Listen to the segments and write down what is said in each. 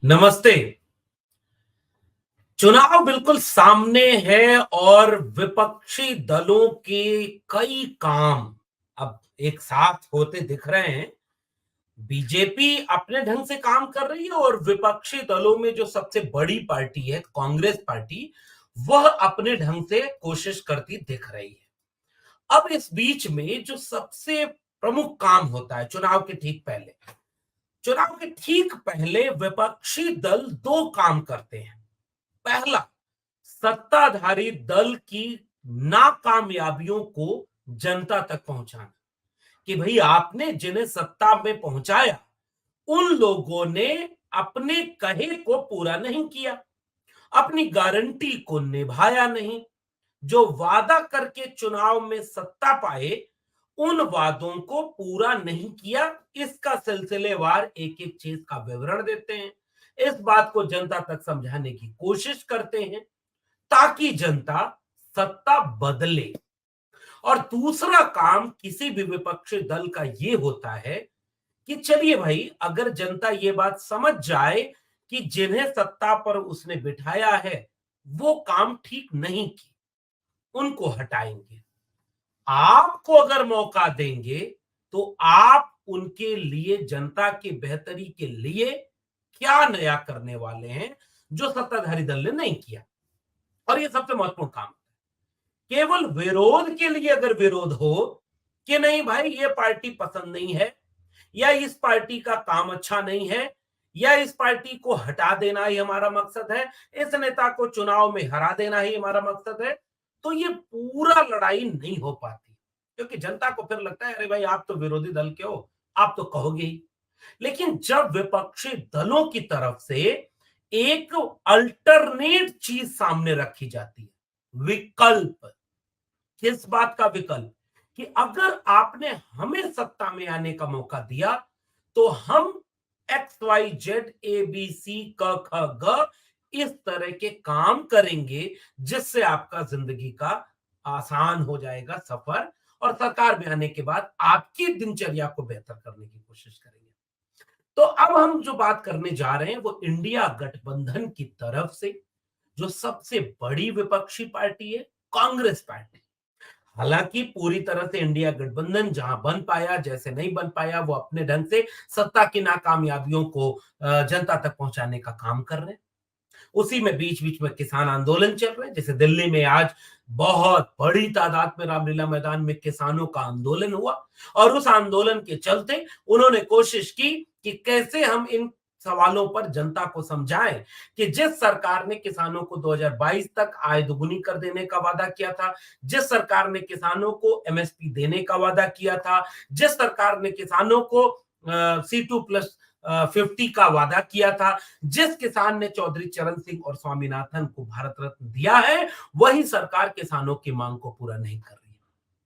नमस्ते। चुनाव बिल्कुल सामने है और विपक्षी दलों के कई काम अब एक साथ होते दिख रहे हैं। बीजेपी अपने ढंग से काम कर रही है और विपक्षी दलों में जो सबसे बड़ी पार्टी है कांग्रेस पार्टी, वह अपने ढंग से कोशिश करती दिख रही है। अब इस बीच में जो सबसे प्रमुख काम होता है चुनाव के ठीक पहले विपक्षी दल दो काम करते हैं। पहला, सत्ताधारी दल की नाकामयाबियों को जनता तक पहुंचाना कि भाई आपने जिन्हें सत्ता में पहुंचाया उन लोगों ने अपने कहे को पूरा नहीं किया, अपनी गारंटी को निभाया नहीं, जो वादा करके चुनाव में सत्ता पाए उन वादों को पूरा नहीं किया। इसका सिलसिलेवार एक एक चीज का विवरण देते हैं, इस बात को जनता तक समझाने की कोशिश करते हैं ताकि जनता सत्ता बदले। और दूसरा काम किसी भी विपक्षी दल का ये होता है कि चलिए भाई, अगर जनता ये बात समझ जाए कि जिन्हें सत्ता पर उसने बिठाया है वो काम ठीक नहीं की, उनको हटाएंगे। आपको अगर मौका देंगे तो आप उनके लिए, जनता की बेहतरी के लिए क्या नया करने वाले हैं जो सत्ताधारी दल ने नहीं किया। और ये सबसे महत्वपूर्ण काम है। केवल विरोध के लिए अगर विरोध हो कि नहीं भाई ये पार्टी पसंद नहीं है, या इस पार्टी का काम अच्छा नहीं है, या इस पार्टी को हटा देना ही हमारा मकसद है, इस नेता को चुनाव में हरा देना ही हमारा मकसद है, तो ये पूरा लड़ाई नहीं हो पाती। क्योंकि जनता को फिर लगता है अरे भाई आप तो विरोधी दल के हो, आप तो कहोगे ही। लेकिन जब विपक्षी दलों की तरफ से एक अल्टरनेट चीज सामने रखी जाती है, विकल्प। किस बात का विकल्प? कि अगर आपने हमें सत्ता में आने का मौका दिया तो हम X Y Z A B C क ख ग इस तरह के काम करेंगे जिससे आपका जिंदगी का आसान हो जाएगा सफर, और सरकार में आने के बाद आपकी दिनचर्या को बेहतर करने की कोशिश करेंगे। तो अब हम जो बात करने जा रहे हैं वो इंडिया गठबंधन की तरफ से जो सबसे बड़ी विपक्षी पार्टी है, कांग्रेस पार्टी। हालांकि पूरी तरह से इंडिया गठबंधन जहां बन पाया, जैसे नहीं बन पाया, वो अपने ढंग से सत्ता की नाकामयाबियों को जनता तक पहुंचाने का काम कर रहे हैं। उसी में बीच बीच में किसान आंदोलन चल रहे हैं, जैसे दिल्ली में आज बहुत बड़ी तादाद में रामलीला मैदान में किसानों का आंदोलन हुआ, और उस आंदोलन के चलते उन्होंने कोशिश की कि कैसे हम इन सवालों पर जनता को समझाएं कि जिस सरकार ने किसानों को 2022 तक आय दुगुनी कर देने का वादा किया था, जिस सरकार ने किसानों को एमएसपी देने का वादा किया था, जिस सरकार ने किसानों को C2+50 का वादा किया था, जिस किसान ने चौधरी चरण सिंह और स्वामीनाथन को भारत रत्न दिया है, वही सरकार किसानों की मांग को पूरा नहीं कर रही है।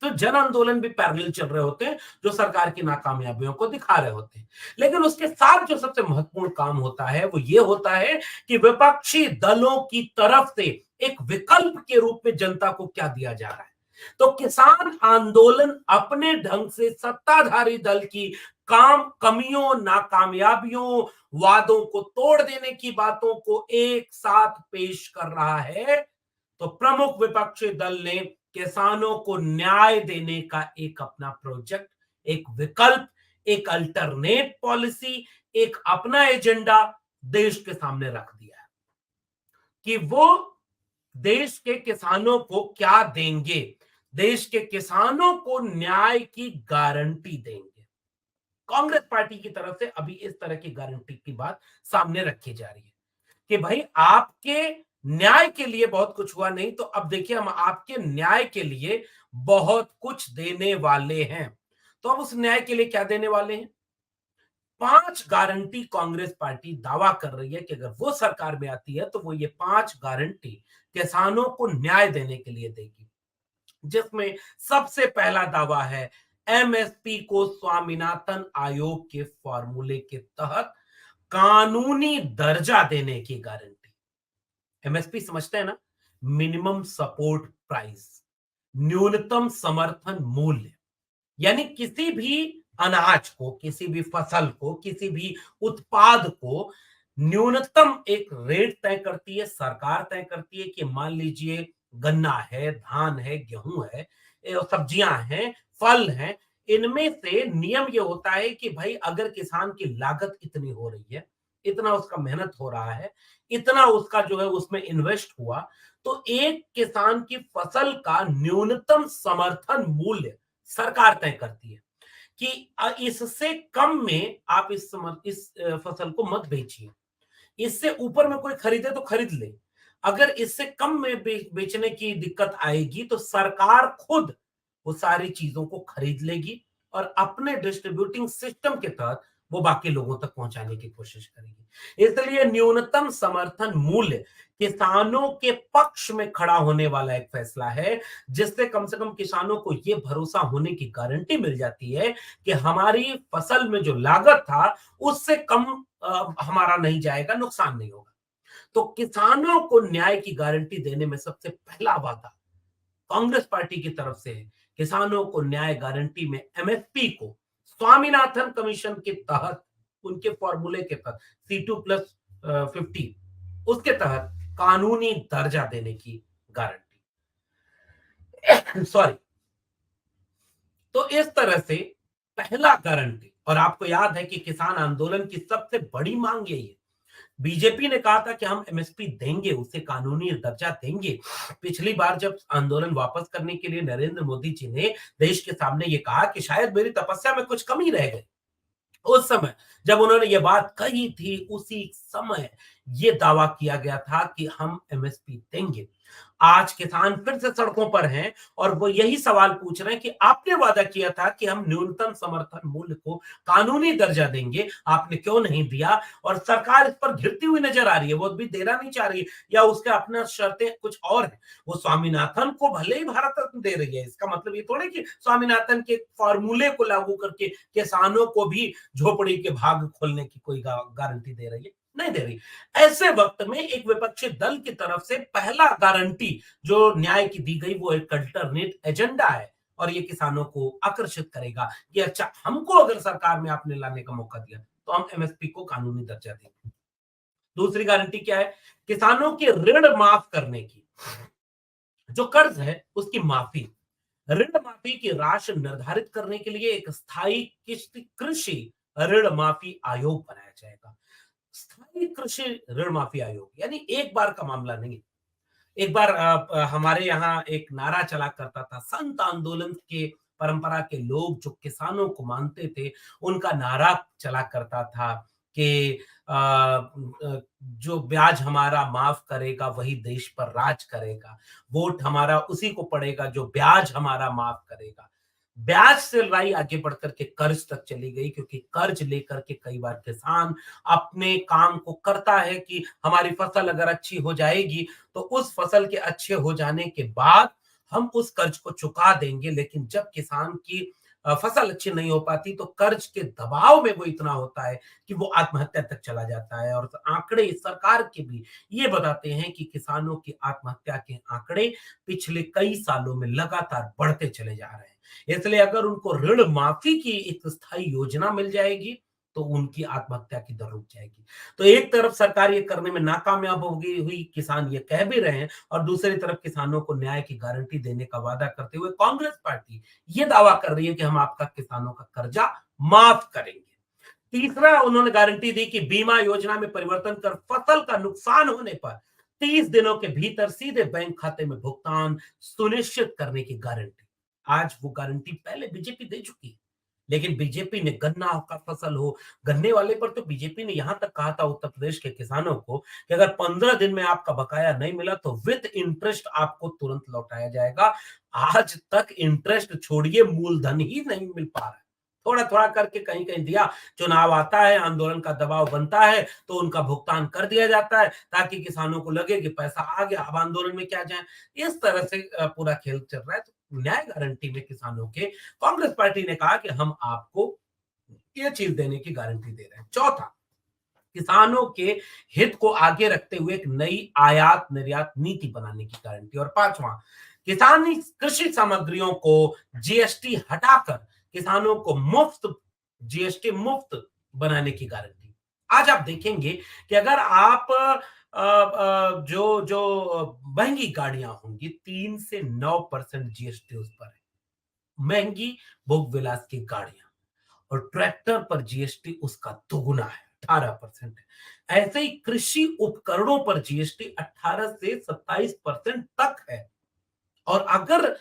तो जन आंदोलन भी पैरेलल चल रहे होते हैं जो सरकार की नाकामयाबियों को दिखा रहे होते हैं। लेकिन उसके साथ जो सबसे महत्वपूर्ण काम होता है वो ये होता है कि विपक्षी दलों की तरफ से एक विकल्प के रूप में जनता को क्या दिया जा रहा है। तो किसान आंदोलन अपने ढंग से सत्ताधारी दल की काम कमियों, नाकामयाबियों, वादों को तोड़ देने की बातों को एक साथ पेश कर रहा है। तो प्रमुख विपक्षी दल ने किसानों को न्याय देने का एक अपना प्रोजेक्ट, एक विकल्प, एक अल्टरनेट पॉलिसी, एक अपना एजेंडा देश के सामने रख दिया है कि वो देश के किसानों को क्या देंगे। देश के किसानों को न्याय की गारंटी देंगे। कांग्रेस पार्टी की तरफ से अभी इस तरह की गारंटी की बात सामने रखी जा रही है कि भाई आपके न्याय के लिए बहुत कुछ हुआ नहीं, तो अब देखिए हम आपके न्याय के लिए बहुत कुछ देने वाले हैं। तो अब उस न्याय के लिए क्या देने वाले हैं? 5 गारंटी कांग्रेस पार्टी दावा कर रही है कि अगर वो सरकार में आती है तो वो ये 5 गारंटी किसानों को न्याय देने के लिए देगी। जिसमें सबसे पहला दावा है एमएसपी को स्वामीनाथन आयोग के फॉर्मूले के तहत कानूनी दर्जा देने की गारंटी। एमएसपी समझते हैं ना? मिनिमम सपोर्ट प्राइस, न्यूनतम समर्थन मूल्य। यानी किसी भी अनाज को, किसी भी फसल को, किसी भी उत्पाद को न्यूनतम एक रेट तय करती है, सरकार तय करती है कि मान लीजिए गन्ना है, धान है, गेहूं है, सब्जियां हैं, फल हैं, इनमें से नियम ये होता है कि भाई अगर किसान की लागत इतनी हो रही है, इतना उसका मेहनत हो रहा है, इतना उसका जो है उसमें इन्वेस्ट हुआ, तो एक किसान की फसल का न्यूनतम समर्थन मूल्य सरकार तय करती है कि इससे कम में आप इस फसल को मत बेचिए। इससे ऊपर में कोई खरीदे तो खरीद ले। अगर इससे कम में बेचने की दिक्कत आएगी तो सरकार खुद वो सारी चीजों को खरीद लेगी और अपने डिस्ट्रीब्यूटिंग सिस्टम के तहत वो बाकी लोगों तक पहुंचाने की कोशिश करेगी। इसलिए न्यूनतम समर्थन मूल्य किसानों के पक्ष में खड़ा होने वाला एक फैसला है, जिससे कम से कम किसानों को यह भरोसा होने की गारंटी मिल जाती है कि हमारी फसल में जो लागत था उससे कम हमारा नहीं जाएगा, नुकसान नहीं होगा। तो किसानों को न्याय की गारंटी देने में सबसे पहला वादा कांग्रेस पार्टी की तरफ से है। किसानों को न्याय गारंटी में एमएसपी को स्वामीनाथन कमीशन के तहत, उनके फॉर्मूले के तहत C2+50 उसके तहत कानूनी दर्जा देने की गारंटी। सॉरी। तो इस तरह से पहला गारंटी, और आपको याद है कि किसान आंदोलन की सबसे बड़ी मांग यही है। बीजेपी ने कहा था कि हम एमएसपी देंगे, उसे कानूनी दर्जा देंगे। पिछली बार जब आंदोलन वापस करने के लिए नरेंद्र मोदी जी ने देश के सामने ये कहा कि शायद मेरी तपस्या में कुछ कमी रह गई, उस समय जब उन्होंने ये बात कही थी, उसी समय ये दावा किया गया था कि हम एमएसपी देंगे। आज किसान फिर से सड़कों पर हैं और वो यही सवाल पूछ रहे हैं कि आपने वादा किया था कि हम न्यूनतम समर्थन मूल्य को कानूनी दर्जा देंगे, आपने क्यों नहीं दिया? और सरकार इस पर घिरती हुई नजर आ रही है, वो भी देना नहीं चाह रही, या उसके अपना शर्तें कुछ और हैं। वो स्वामीनाथन को भले ही भारत रत्न दे रही है, इसका मतलब ये थोड़े कि स्वामीनाथन के फॉर्मूले को लागू करके किसानों को भी झोपड़ी के भाग खोलने की कोई गारंटी दे रही है, नहीं दे रही। ऐसे वक्त में एक विपक्षी दल की तरफ से पहला गारंटी जो न्याय की दी गई वो एक अल्टरनेट एजेंडा है, और ये किसानों को आकर्षित करेगा कि अच्छा, हमको अगर सरकार में आपने लाने का मौका दिया तो हम एमएसपी को कानूनी दर्जा देंगे। दूसरी गारंटी क्या है? किसानों के ऋण माफ करने की, जो कर्ज है उसकी माफी। ऋण माफी की राशि निर्धारित करने के लिए एक स्थायी कृषि ऋण माफी आयोग बनाया जाएगा। स्थायी कृषि ऋण माफी आयोग यानी एक बार का मामला नहीं। एक बार हमारे यहाँ एक नारा चला करता था, संत आंदोलन के परंपरा के लोग जो किसानों को मानते थे, उनका नारा चला करता था कि जो ब्याज हमारा माफ करेगा वही देश पर राज करेगा, वोट हमारा उसी को पड़ेगा जो ब्याज हमारा माफ करेगा। ब्याज से लड़ाई आगे बढ़कर के कर्ज तक चली गई, क्योंकि कर्ज लेकर के कई बार किसान अपने काम को करता है कि हमारी फसल अगर अच्छी हो जाएगी तो उस फसल के अच्छे हो जाने के बाद हम उस कर्ज को चुका देंगे। लेकिन जब किसान की फसल अच्छी नहीं हो पाती तो कर्ज के दबाव में वो इतना होता है कि वो आत्महत्या तक चला जाता है। और आंकड़े सरकार के भी ये बताते हैं कि किसानों की आत्महत्या के आंकड़े पिछले कई सालों में लगातार बढ़ते चले जा रहे हैं। इसलिए अगर उनको ऋण माफी की एक स्थायी योजना मिल जाएगी तो उनकी आत्महत्या की दर रुक जाएगी। तो एक तरफ सरकार ये करने में नाकामयाब होगी हुई, किसान ये कह भी रहे हैं, और दूसरी तरफ किसानों को न्याय की गारंटी देने का वादा करते हुए कांग्रेस पार्टी ये दावा कर रही है कि हम आपका किसानों का कर्जा माफ करेंगे। तीसरा, उन्होंने गारंटी दी कि बीमा योजना में परिवर्तन कर फसल का नुकसान होने पर 30 दिनों के भीतर सीधे बैंक खाते में भुगतान सुनिश्चित करने की गारंटी। आज वो गारंटी पहले बीजेपी दे चुकी है, लेकिन बीजेपी ने गन्ना का फसल हो, गन्ने वाले पर तो बीजेपी ने यहां तक कहा था उत्तर प्रदेश के किसानों को कि अगर 15 दिन में आपका बकाया नहीं मिला तो विद इंटरेस्ट आपको तुरंत लौटाया जाएगा। आज तक इंटरेस्ट छोड़िए, मूलधन ही नहीं मिल पा रहा है। थोड़ा थोड़ा करके कहीं कहीं दिया, चुनाव आता है, आंदोलन का दबाव बनता है तो उनका भुगतान कर दिया जाता है ताकि किसानों को लगे कि पैसा आ गया, अब आंदोलन में क्या जाए। इस तरह से पूरा खेल चल रहा है। तो न्याय गारंटी में किसानों के कांग्रेस पार्टी ने कहा कि हम आपको ये चीज देने की गारंटी दे रहे हैं। चौथा, किसानों के हित को आगे रखते हुए एक नई आयात निर्यात नीति बनाने की गारंटी। और पांचवा, किसानी कृषि सामग्रियों को जीएसटी हटाकर किसानों को मुफ्त, जीएसटी मुफ्त बनाने की गारंटी। आज आप देखेंगे कि अगर आप जो जो महंगी गाड़ियां होंगी 3 से 9% जीएसटी उस पर है। महंगी भोग विलास की गाड़ियां और ट्रैक्टर पर जीएसटी उसका दोगुना है, 18% है। ऐसे ही कृषि उपकरणों पर जीएसटी 18 से 27% तक है। और अगर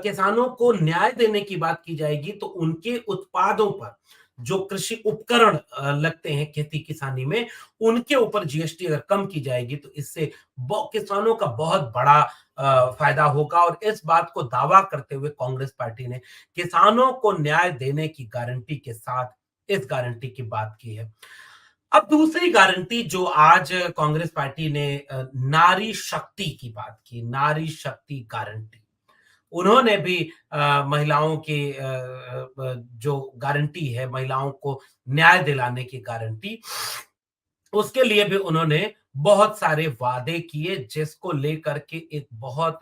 किसानों को न्याय देने की बात की जाएगी तो उनके उत्पादों पर जो कृषि उपकरण लगते हैं खेती किसानी में, उनके ऊपर जीएसटी अगर कम की जाएगी तो इससे किसानों का बहुत बड़ा फायदा होगा। और इस बात को दावा करते हुए कांग्रेस पार्टी ने किसानों को न्याय देने की गारंटी के साथ इस गारंटी की बात की है। अब दूसरी गारंटी जो आज कांग्रेस पार्टी ने नारी शक्ति की बात की, नारी शक्ति गारंटी। उन्होंने भी महिलाओं की जो गारंटी है, महिलाओं को न्याय दिलाने की गारंटी, उसके लिए भी उन्होंने बहुत सारे वादे किए, जिसको लेकर के एक बहुत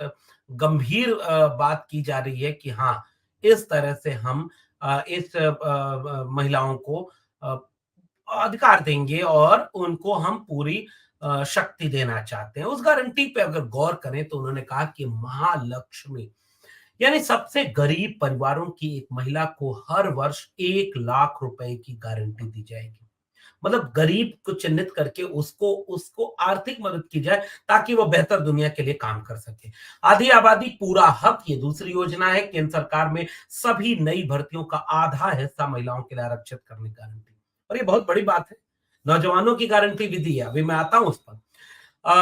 गंभीर बात की जा रही है कि हाँ, इस तरह से हम इस महिलाओं को अ, अधिकार देंगे और उनको हम पूरी शक्ति देना चाहते हैं। उस गारंटी पे अगर गौर करें तो उन्होंने कहा कि महालक्ष्मी यानी सबसे गरीब परिवारों की एक महिला को हर वर्ष 1 लाख रुपए की गारंटी दी जाएगी। मतलब गरीब को चिन्हित करके उसको उसको आर्थिक मदद की जाए ताकि वो बेहतर दुनिया के लिए काम कर सके। आधी आबादी पूरा हक ये दूसरी योजना है। केंद्र सरकार में सभी नई भर्तियों का आधा हिस्सा महिलाओं के लिए आरक्षित करने की गारंटी, और ये बहुत बड़ी बात है। नौजवानों की गारंटी भी दी है, अभी मैं आता हूं उस पर।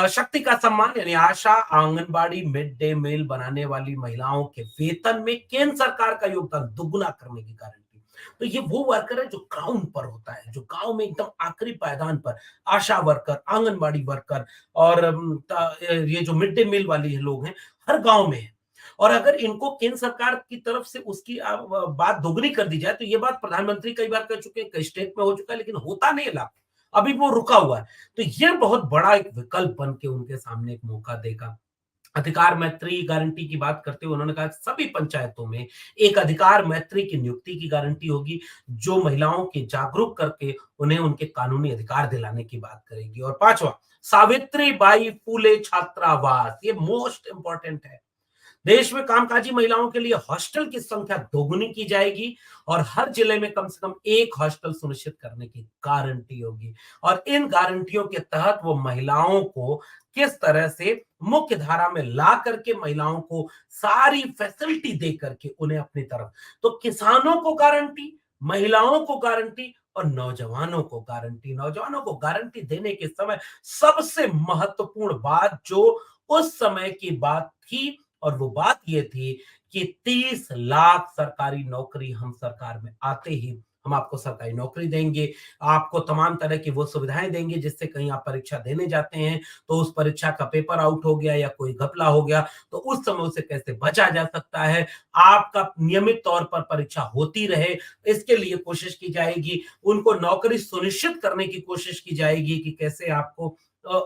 शक्ति का सम्मान यानी आशा, आंगनबाड़ी, मिड डे मील बनाने वाली महिलाओं के वेतन में केंद्र सरकार का योगदान दुगुना करने की गारंटी। तो ये वो वर्कर है जो ग्राउंड पर होता है, जो गांव में एकदम आखिरी पायदान पर आशा वर्कर, आंगनबाड़ी वर्कर और ये जो मिड डे मील वाली लोग हैं, हर गांव में है। और अगर इनको केंद्र सरकार की तरफ से उसकी बात दोगुनी कर दी जाए तो ये बात प्रधानमंत्री कई बार कह चुके हैं, कई स्टेट में हो चुका है, लेकिन होता नहीं है लागू। अभी वो रुका हुआ है। तो ये बहुत बड़ा एक विकल्प बन के उनके सामने एक मौका देगा। अधिकार मैत्री गारंटी की बात करते हुए उन्होंने कहा कि सभी पंचायतों में एक अधिकार मैत्री की नियुक्ति की गारंटी होगी, जो महिलाओं के जागरूक करके उन्हें उनके कानूनी अधिकार दिलाने की बात करेगी। और पांचवा, सावित्री बाई फूले छात्रावास, ये मोस्ट इंपॉर्टेंट है। देश में कामकाजी महिलाओं के लिए हॉस्टल की संख्या दोगुनी की जाएगी और हर जिले में कम से कम एक हॉस्टल सुनिश्चित करने की गारंटी होगी। और इन गारंटियों के तहत वो महिलाओं को किस तरह से मुख्य धारा में ला करके महिलाओं को सारी फैसिलिटी दे करके उन्हें अपनी तरफ, तो किसानों को गारंटी, महिलाओं को गारंटी और नौजवानों को गारंटी। नौजवानों को गारंटी देने के समय सबसे महत्वपूर्ण बात जो उस समय की बात थी, और वो बात ये थी कि 30 लाख सरकारी नौकरी हम सरकार में आते ही हम आपको सरकारी नौकरी देंगे, आपको तमाम तरह की वो सुविधाएं देंगे जिससे कहीं आप परीक्षा देने जाते हैं तो उस परीक्षा का पेपर आउट हो गया या कोई घपला हो गया तो उस समय उसे कैसे बचा जा सकता है, आपका नियमित तौर पर परीक्षा होती रहे, इसके लिए कोशिश की जाएगी। उनको नौकरी सुनिश्चित करने की कोशिश की जाएगी कि कैसे आपको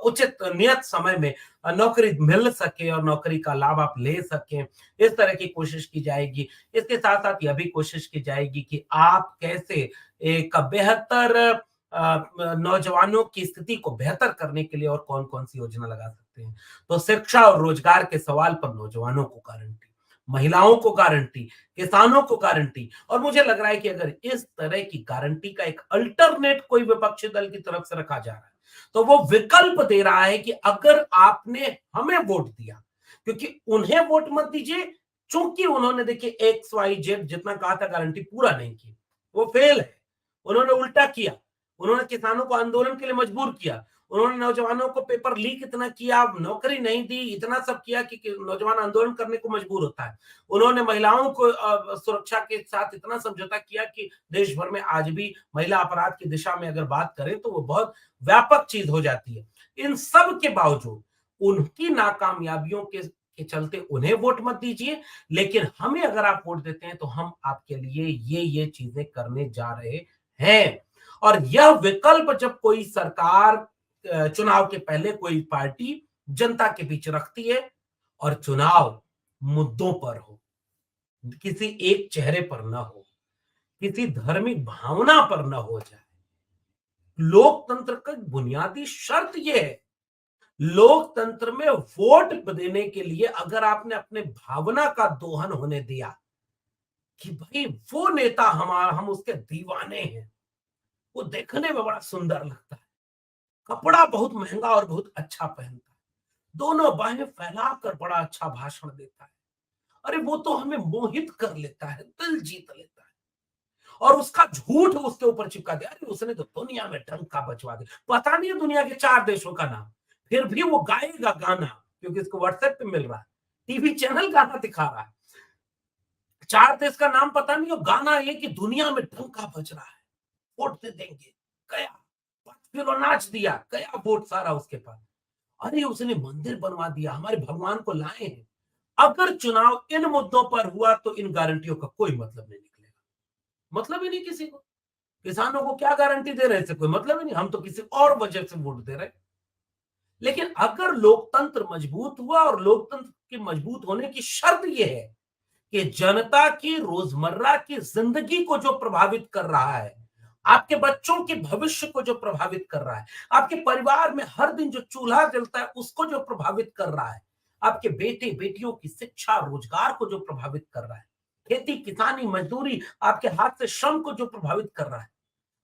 उचित नियत समय में नौकरी मिल सके और नौकरी का लाभ आप ले सकें, इस तरह की कोशिश की जाएगी। इसके साथ-साथ यह भी कोशिश की जाएगी कि आप कैसे एक बेहतर नौजवानों की स्थिति को बेहतर करने के लिए और कौन-कौन सी योजना लगा सकते हैं। तो शिक्षा और रोजगार के सवाल पर नौजवानों को गारंटी, महिलाओं को गारंटी, किसानों को गारंटी। और मुझे लग रहा है कि अगर इस तरह की गारंटी का एक अल्टरनेट कोई विपक्षी दल की तरफ से रखा जा रहा है, तो वो विकल्प दे रहा है कि अगर आपने हमें वोट दिया, क्योंकि उन्हें वोट मत दीजिए, चूंकि उन्होंने देखिए एक्स वाई जेड जितना कहा था गारंटी पूरा नहीं की, वो फेल है। उन्होंने उल्टा किया, उन्होंने किसानों को आंदोलन के लिए मजबूर किया, उन्होंने नौजवानों को पेपर लीक इतना किया, नौकरी नहीं दी, इतना सब किया कि नौजवान आंदोलन करने को मजबूर होता है। उन्होंने महिलाओं को सुरक्षा के साथ इतना समझौता किया कि देश भर में आज भी महिला अपराध की दिशा में अगर बात करें तो वो बहुत व्यापक चीज हो जाती है। इन सब के बावजूद उनकी नाकामयाबियों के चलते उन्हें वोट मत दीजिए, लेकिन हमें अगर आप वोट देते हैं तो हम आपके लिए ये चीजें करने जा रहे हैं। और यह विकल्प जब कोई सरकार चुनाव के पहले कोई पार्टी जनता के बीच रखती है और चुनाव मुद्दों पर हो, किसी एक चेहरे पर ना हो, किसी धार्मिक भावना पर ना हो जाए, लोकतंत्र का बुनियादी शर्त यह है, लोकतंत्र में वोट देने के लिए अगर आपने अपने भावना का दोहन होने दिया कि भाई वो नेता हमारा, हम उसके दीवाने हैं, वो देखने में बड़ा सुंदर लगता है, कपड़ा बहुत महंगा और बहुत अच्छा पहनता है, दोनों बाहें फैलाकर बड़ा अच्छा भाषण देता है, अरे वो तो हमें मोहित कर लेता है, दिल जीत लेता है, और उसका झूठ उसके ऊपर चिपका दिया, अरे उसने तो दुनिया में डंका बजवा दिया, पता नहीं है दुनिया के 4 देशों का नाम, फिर भी वो गाएगा गाना क्योंकि इसको व्हाट्सएप पे मिल रहा है, टीवी चैनल गाना दिखा रहा है, 4 देश का नाम पता नहीं, और गाना ये कि दुनिया में डंका बज रहा है, वोट दे देंगे, गया 5 किलो नाच दिया, गया वोट सारा उसके पास, अरे उसने मंदिर बनवा दिया, हमारे भगवान को लाए हैं। अगर चुनाव इन मुद्दों पर हुआ तो इन गारंटियों का कोई मतलब नहीं निकलेगा, मतलब ही नहीं किसी को, किसानों को क्या गारंटी दे रहे थे, कोई मतलब ही नहीं, हम तो किसी और वजह से वोट दे रहे। लेकिन अगर लोकतंत्र मजबूत हुआ, और लोकतंत्र के मजबूत होने की शर्त यह है कि जनता की रोजमर्रा की जिंदगी को जो प्रभावित कर रहा है, आपके बच्चों के भविष्य को जो प्रभावित कर रहा है, आपके परिवार में हर दिन जो चूल्हा जलता है उसको जो प्रभावित कर रहा है, आपके बेटे बेटियों की शिक्षा रोजगार को जो प्रभावित कर रहा है, खेती किसानी मजदूरी आपके हाथ से श्रम को जो प्रभावित कर रहा है,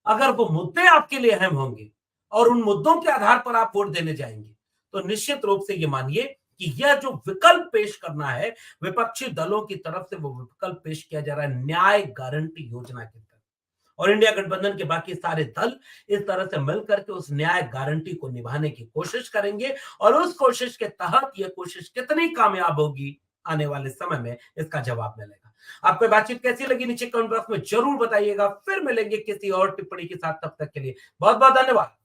अगर वो मुद्दे आपके लिए अहम होंगे और उन मुद्दों के आधार पर आप वोट देने जाएंगे, तो निश्चित रूप से ये मानिए कि यह जो विकल्प पेश करना है विपक्षी दलों की तरफ से, वो विकल्प पेश किया जा रहा है न्याय गारंटी योजना के तहत, और इंडिया गठबंधन के बाकी सारे दल इस तरह से मिलकर के उस न्याय गारंटी को निभाने की कोशिश करेंगे, और उस कोशिश के तहत यह कोशिश कितनी कामयाब होगी, आने वाले समय में इसका जवाब मिलेगा। आपको बातचीत कैसी लगी नीचे कमेंट बॉक्स में जरूर बताइएगा, फिर मिलेंगे किसी और टिप्पणी के साथ, तब तक के लिए बहुत बहुत धन्यवाद।